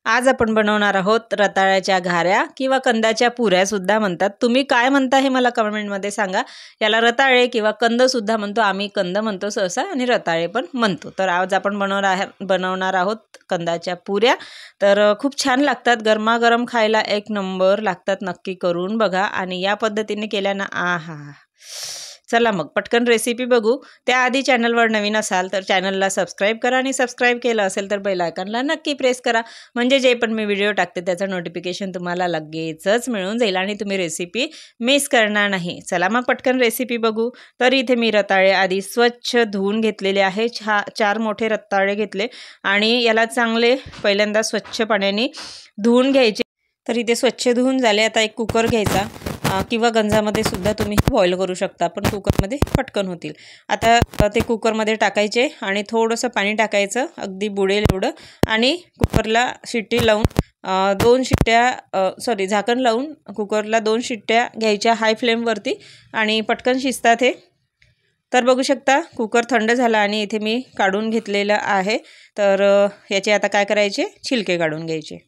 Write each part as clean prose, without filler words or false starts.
आज आपण बनवणार आहोत रताळ्याच्या घाऱ्या किंवा कंदाच्या पुऱ्या सुद्धा म्हणतात। तुम्ही काय म्हणता हे मला कमेंटमध्ये सांगा। याला रताळे किंवा कंद सुद्धा म्हणतो, आम्ही कंद म्हणतो सहसा आणि रताळे पण म्हणतो। तर आज आपण बनवणार आहोत कंदाच्या पुऱ्या। तर खूप छान लागतात, गरमागरम खायला एक नंबर लागतात। नक्की करून बघा आणि या पद्धतीने केल्याना आहा। चला मग पटकन रेसिपी बघू। त्याआधी चॅनलवर नवीन असाल तर चॅनलला सबस्क्राइब करा आणि सबस्क्राइब केलं असेल तर बेल आयकॉनला नक्की प्रेस करा, म्हणजे जे पण मी व्हिडिओ टाकते त्याचं नोटिफिकेशन तुम्हाला लगेचच मिळून जाईल आणि तुम्ही रेसिपी मिस करणार नाही। चला मग पटकन रेसिपी बघू। तर इथे मी रताळे आधी स्वच्छ धुवून घेतलेले आहे। 4 मोठे रताळे घेतले आणि याला चांगले पहिल्यांदा स्वच्छ पाण्याने धुवून घ्यायचे। तर इथे स्वच्छ धुवून झाले। आता एक कुकर घ्यायचा किंवा गंजामध्ये सुद्धा तुम्ही बॉईल करू शकता, पण कुकरमध्ये पटकन होतील। आता ते कुकरमध्ये टाकायचे आणि थोडंसं पाणी टाकायचं, अगदी बुडेल एवढं, आणि कुकरला शिट्टी लावून 2 शिट्ट्या झाकण लावून कुकरला 2 शिट्ट्या घ्यायच्या हाय फ्लेमवरती आणि पटकन शिजतात हे। तर बघू शकता कुकर थंड झाला आणि इथे मी काढून घेतलेलं आहे। तर याचे आता काय करायचे, छिलके काढून घ्यायचे।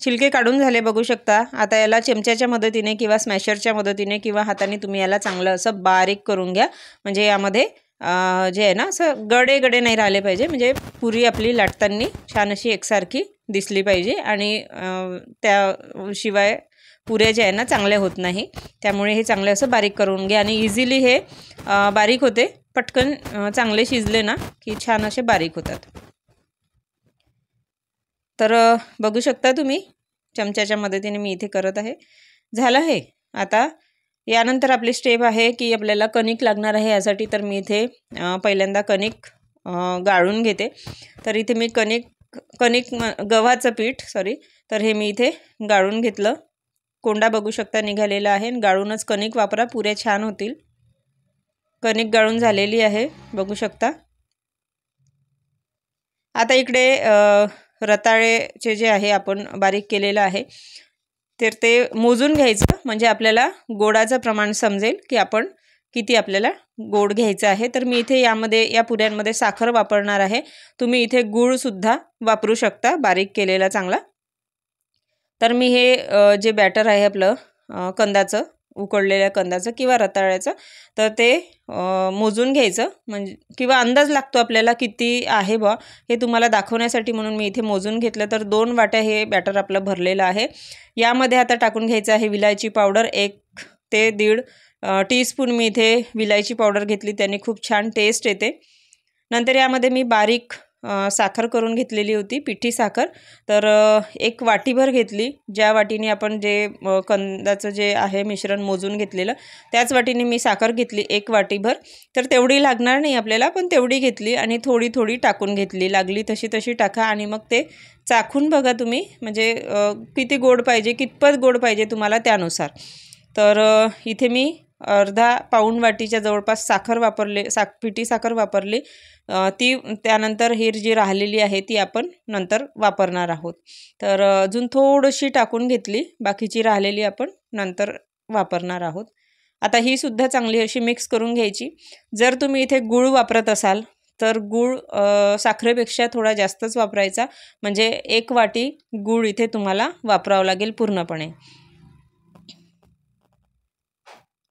छिलके काढून झाले बघू शकता। आता याला चमच्याच्या मदतीने किंवा स्मॅशरच्या मदतीने किंवा हाताने तुम्ही याला चांगलं असं बारीक करून घ्या, म्हणजे यामध्ये जे आहे ना असं गडे नाही राहिले पाहिजे, म्हणजे पुरी आपली लाटताना छान अशी एकसारखी दिसली पाहिजे आणि त्याशिवाय पुऱ्या जे आहे ना चांगल्या होत नाही। त्यामुळे हे चांगले असं बारीक करून घ्या आणि इझिली हे बारीक होते। पटकन चांगले शिजले ना की छान असे बारीक होतात। तर बघू शकता तुम्ही चमच्याच्या मदतीने मी इथे करत आहे, झालं आहे। आता यानंतर आपली स्टेप आहे की आपल्याला कणिक लागणार आहे यासाठी। तर मी इथे पहिल्यांदा कणिक गाळून घेते। तर इथे मी गव्हाचं पीठ तर हे मी इथे गाळून घेतलं। कोंडा बघू शकता निघालेला आहे। गाळूनच कणिक वापरा, पुऱ्या छान होतील। कणिक गाळून झालेली आहे बघू शकता। आता इकडे रताळेचे जे आहे आपण बारीक केलेलं आहे, तर ते मोजून घ्यायचं, म्हणजे आपल्याला गोडाचं प्रमाण समजेल की आपण किती आपल्याला गोड घ्यायचं आहे। तर मी इथे या पुऱ्यांमध्ये साखर वापरणार आहे। तुम्ही इथे गूळ सुद्धा वापरू शकता बारीक केलेला चांगला। तर मी हे जे बॅटर आहे आपलं कंदाचं, उकडलेल्या कंदाचं किंवा रताळ्याचं, तर ते मोजून घ्यायचं, म्हणजे किंवा अंदाज लागतो आपल्याला किती आहे बा, हे तुम्हाला दाखवण्यासाठी म्हणून मी इथे मोजून घेतलं। तर 2 वाट्या हे बॅटर आपलं भरलेलं आहे। यामध्ये आता टाकून घ्यायचं आहे विलायची पावडर। 1 ते 1.5 टीस्पून मी इथे विलायची पावडर घेतली, त्याने खूप छान टेस्ट येते। नंतर यामध्ये मी बारीक साखर करून घेतलेली होती, पिठी साखर। तर 1 वाटीभर घेतली, ज्या वाटीने आपण जे कंदाचं जे आहे मिश्रण मोजून घेतलेलं त्याच वाटीने मी साखर घेतली 1 वाटीभर। तर तेवढी लागणार नाही आपल्याला, पण तेवढी घेतली आणि थोडी टाकून घेतली, लागली तशी टाका आणि मग ते चाखून बघा तुम्ही, म्हणजे किती गोड पाहिजे, कितपत गोड पाहिजे तुम्हाला त्यानुसार। तर इथे मी अर्धा पाऊण वाटीच्या जवळपास पिठी साखर वापरली। त्यानंतर ही जी राहिलेली आहे ती आपण नंतर वापरणार आहोत। तर अजून थोडीशी टाकून घेतली, बाकीची राहिलेली आपण नंतर वापरणार आहोत। आता ही सुद्धा चांगली अशी मिक्स करून घ्यायची। जर तुम्ही इथे गूळ वापरत असाल तर गूळ साखरेपेक्षा थोडा जास्तच वापरायचा, म्हणजे 1 वाटी गूळ इथे तुम्हाला वापरावं लागेल पूर्णपणे।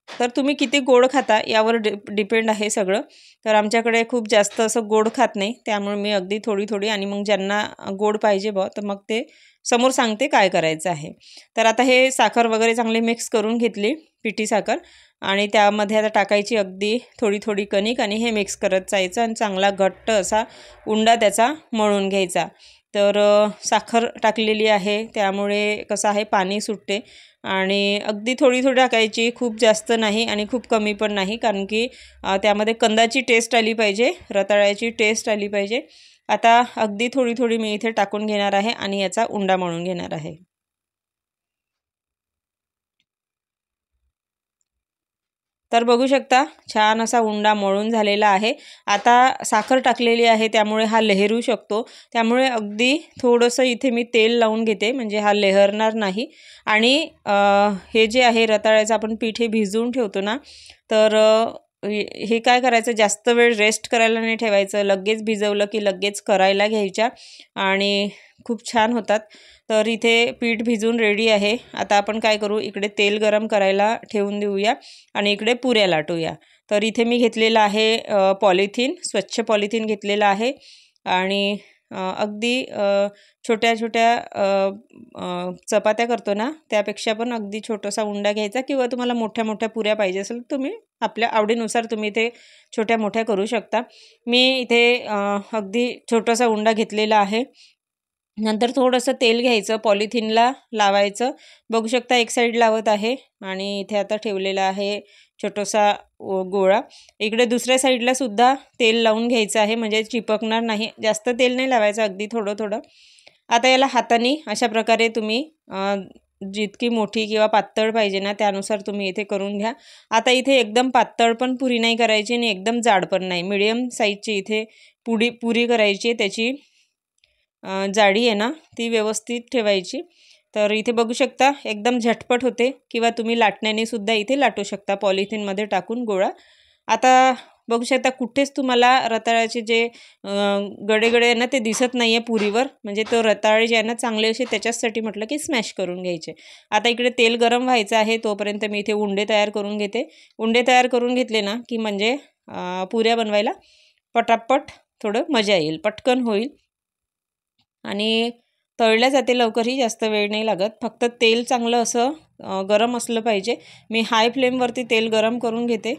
तर तुम्ही किती गोड खाता यावर डिपेंड आहे सगळं। तर आमच्याकडे खूप जास्त असं गोड खात नाही, त्यामुळे मी अगदी थोडी आणि मग ज्यांना गोड पाहिजे बा तर मग ते समोर सांगते काय करायचं आहे। तर आता हे साखर वगैरे चांगली मिक्स करून घेतली, पिठी साखर, आणि त्यामध्ये आता टाकायची अगदी थोडी कणिक आणि हे मिक्स करत जायचं आणि चांगला घट्ट असा उंडा त्याचा मळून घ्यायचा। तर साखर टाकलेली आहे त्यामुळे कसं आहे पाणी सुटते आणि अगदी थोडी टाकायची, खूप जास्त नाही आणि खूप कमी पण नाही, कारण की त्यामध्ये कंदाची टेस्ट आली पाहिजे, रताळ्याची टेस्ट आली पाहिजे। आता अगदी थोडी मी इथे टाकून घेणार आहे आणि याचा उंडा मळून घेणार आहे। तर बघू शकता छान असा उंडा मळून झालेला आहे। आता साखर टाकलेली आहे त्यामुळे हा लहेरू शकतो, त्यामुळे अगदी थोडंसं इथे मी तेल लावून घेते, म्हणजे हा लहरणार नाही। आणि हे जे आहे रताळ्याचं आपण पीठ हे भिजवून ठेवतो ना, तर हे काय करायचं, जास्त वेळ रेस्ट करायला नाही ठेवायचं. लगेच भिजवलं की लगेच करायला घ्यायच्या आणि खूप छान होतात. तर इथे पीठ भिजून रेडी आहे. आता आपण काय करू, इकडे तेल गरम करायला ठेवून देऊया आणि इकडे पुऱ्या लाटूया. तर इथे मी घेतलेलं आहे पॉलिथिन, स्वच्छ पॉलिथिन घेतलेलं आहे आणि अगदी छोट्या छोट्या चपात्या करतो ना, त्यापेक्षा पण अगदी छोटासा उंडा घ्यायचा किंवा तुम्हाला मोठ्या मोठ्या पुऱ्या पाहिजे असेल तुम्ही आपल्या आवडीनुसार तुम्ही इथे छोट्या मोठ्या करू शकता. मी इथे अगदी छोटासा उंडा घेतलेला आहे. नंतर थोडंसं तेल घ्यायचं, पॉलिथिनला लावायचं. बघू शकता एक साईड लावत आहे आणि इथे आता ठेवलेला आहे छोटासा गोळा. इकडे दुसऱ्या साईडला सुद्धा तेल लावून घ्यायचं आहे, म्हणजे चिपकणार नाही. जास्त तेल नाही लावायचं, अगदी थोडं थोडं. आता याला हाताने अशा प्रकारे तुम्ही जितकी मोठी किंवा पातळ पाहिजे ना त्यानुसार तुम्ही इथे करून घ्या. आता इथे एकदम पातळ पण पुरी नाही करायची आणि एकदम जाड पण नाही, मिडियम साईजची इथे पुरी करायची. त्याची जाडी आहे ना ती व्यवस्थित ठेवायची. तर इथे बघू शकता एकदम झटपट होते किंवा तुम्ही लाटण्याने सुद्धा इथे लाटू शकता पॉलिथिनमध्ये टाकून गोळा. आता बघू शकता कुठेच तुम्हाला रताळ्याचे जे गडे आहे ना ते दिसत नाही आहे पुरीवर, म्हणजे तो रताळे जे आहे ना चांगले असे त्याच्यासाठी म्हटलं की स्मॅश करून घ्यायचे. आता इकडे तेल गरम व्हायचं आहे, तोपर्यंत मी इथे उंडे तयार करून घेते. उंडे तयार करून घेतले ना की म्हणजे पुऱ्या बनवायला पटापट थोडं मजा येईल, पटकन होईल आणि तळल्या जाते लवकरही, जास्त वेळ नाही लागत. फक्त तेल चांगलं असं गरम असलं पाहिजे. मी हाय फ्लेमवरती तेल गरम करून घेते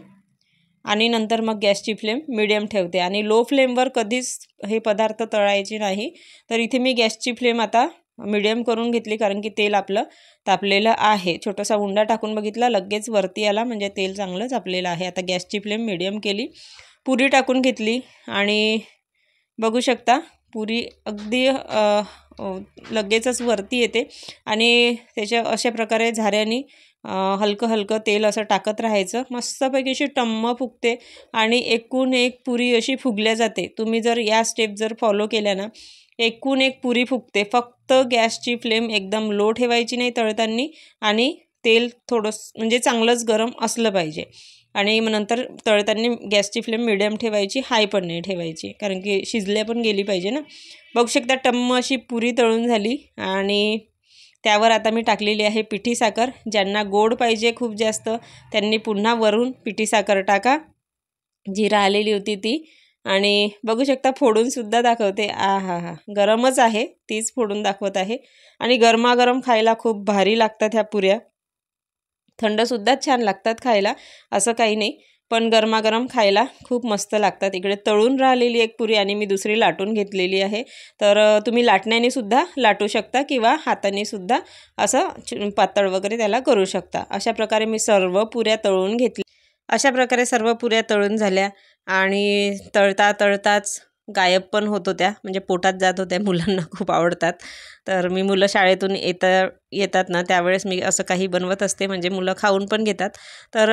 आणि नंतर मग गॅसची फ्लेम मिडियम ठेवते आणि लो फ्लेमवर कधीच हे पदार्थ तळायचे नाही. तर इथे मी गॅसची फ्लेम आता मिडियम करून घेतली, कारण की तेल आपलं तापलेलं आहे. छोटासा उंडा टाकून बघितला, लगेच वरती आला, म्हणजे तेल चांगलं तापलेलं आहे. आता गॅसची फ्लेम मिडियम केली, पुरी टाकून घेतली आणि बघू शकता पुरी अगदी लगेचच वरती येते आणि त्याच्या अशा प्रकारे झाऱ्याने हलकं हलकं तेल असं टाकत राहायचं. मस्तपैकी अशी टम्म फुगते आणि एकूण एक पुरी अशी फुगल्या जाते. तुम्ही जर या स्टेप जर फॉलो केल्या ना, एकूण एक पुरी फुगते. फक्त गॅसची फ्लेम एकदम लो ठेवायची नाही तळताना आणि तेल थोडंसं म्हणजे चांगलंच गरम असलं पाहिजे आणि मग नंतर तळताना गॅसची फ्लेम मिडियम ठेवायची, हाय पण नाही ठेवायची, कारण की शिजल्या पण गेली पाहिजे ना. बघू शकता टम्म अशी पुरी तळून झाली आणि त्यावर आता मी टाकलेली आहे पिठी साखर. ज्यांना गोड पाहिजे खूप जास्त त्यांनी पुन्हा वरून पिठी साखर टाका. जिरा आलेली होती ती आणि बघू शकता फोडूनसुद्धा दाखवते. हा गरमच आहे, तीच फोडून दाखवत आहे आणि गरमागरम खायला खूप भारी लागतात ह्या पुऱ्या. थंडसुद्धा छान लागतात खायला, असं काही नाही, पण गरमागरम खायला खूप मस्त लागतात. इकडे तळून राहिलेली एक पुरी आणि मी दुसरी लाटून घेतलेली आहे. तर तुम्ही लाटण्याने सुद्धा लाटू शकता किंवा हाताने सुद्धा असं पातळ वगैरे त्याला करू शकता. अशा प्रकारे मी सर्व पुऱ्या तळून घेतली. अशा प्रकारे सर्व पुऱ्या तळून झाल्या आणि तळताच गायब पण होत होत्या, म्हणजे पोटात जात होत्या. मुलांना खूप आवडतात. तर मी मुलं शाळेतून येतात ना त्यावेळेस मी असं काही बनवत असते, म्हणजे मुलं खाऊन पण घेतात. तर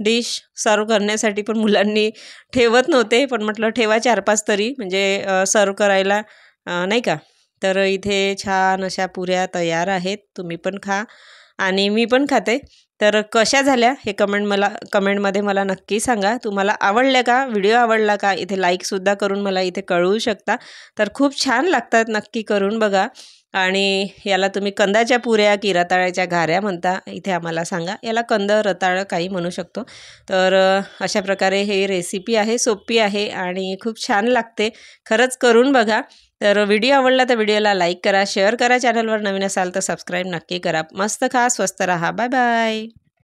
डिश सर्व करण्यासाठी पण मुलांनी ठेवत नव्हते, पण म्हटलं ठेवा 4-5 तरी, म्हणजे सर्व करायला नाही का. तर इथे छान अशा पुऱ्या तयार आहेत. तुम्ही पण खा आणि मी पण खाते. तर कशा झाल्या हे कमेंटमध्ये मला नक्की सांगा. तुम्हाला आवडल्या का, व्हिडिओ आवडला का, इथे लाईकसुद्धा करून मला इथे कळवू शकता. तर खूप छान लागतात, नक्की करून बघा. आणि याला तुम्ही कंदाच्या पुऱ्या की रताळ्याच्या घाऱ्या म्हणता इथे आम्हाला सांगा. याला कंद रताळं काही म्हणू शकतो. तर अशा प्रकारे हे रेसिपी आहे, सोपी आहे आणि खूप छान लागते. खरंच करून बघा. तर व्हिडिओ आवडला तर व्हिडिओला लाईक करा, शेअर करा. चॅनलवर नवीन असाल तर सबस्क्राईब नक्की करा. मस्त खा, स्वस्त राहा. Bye bye.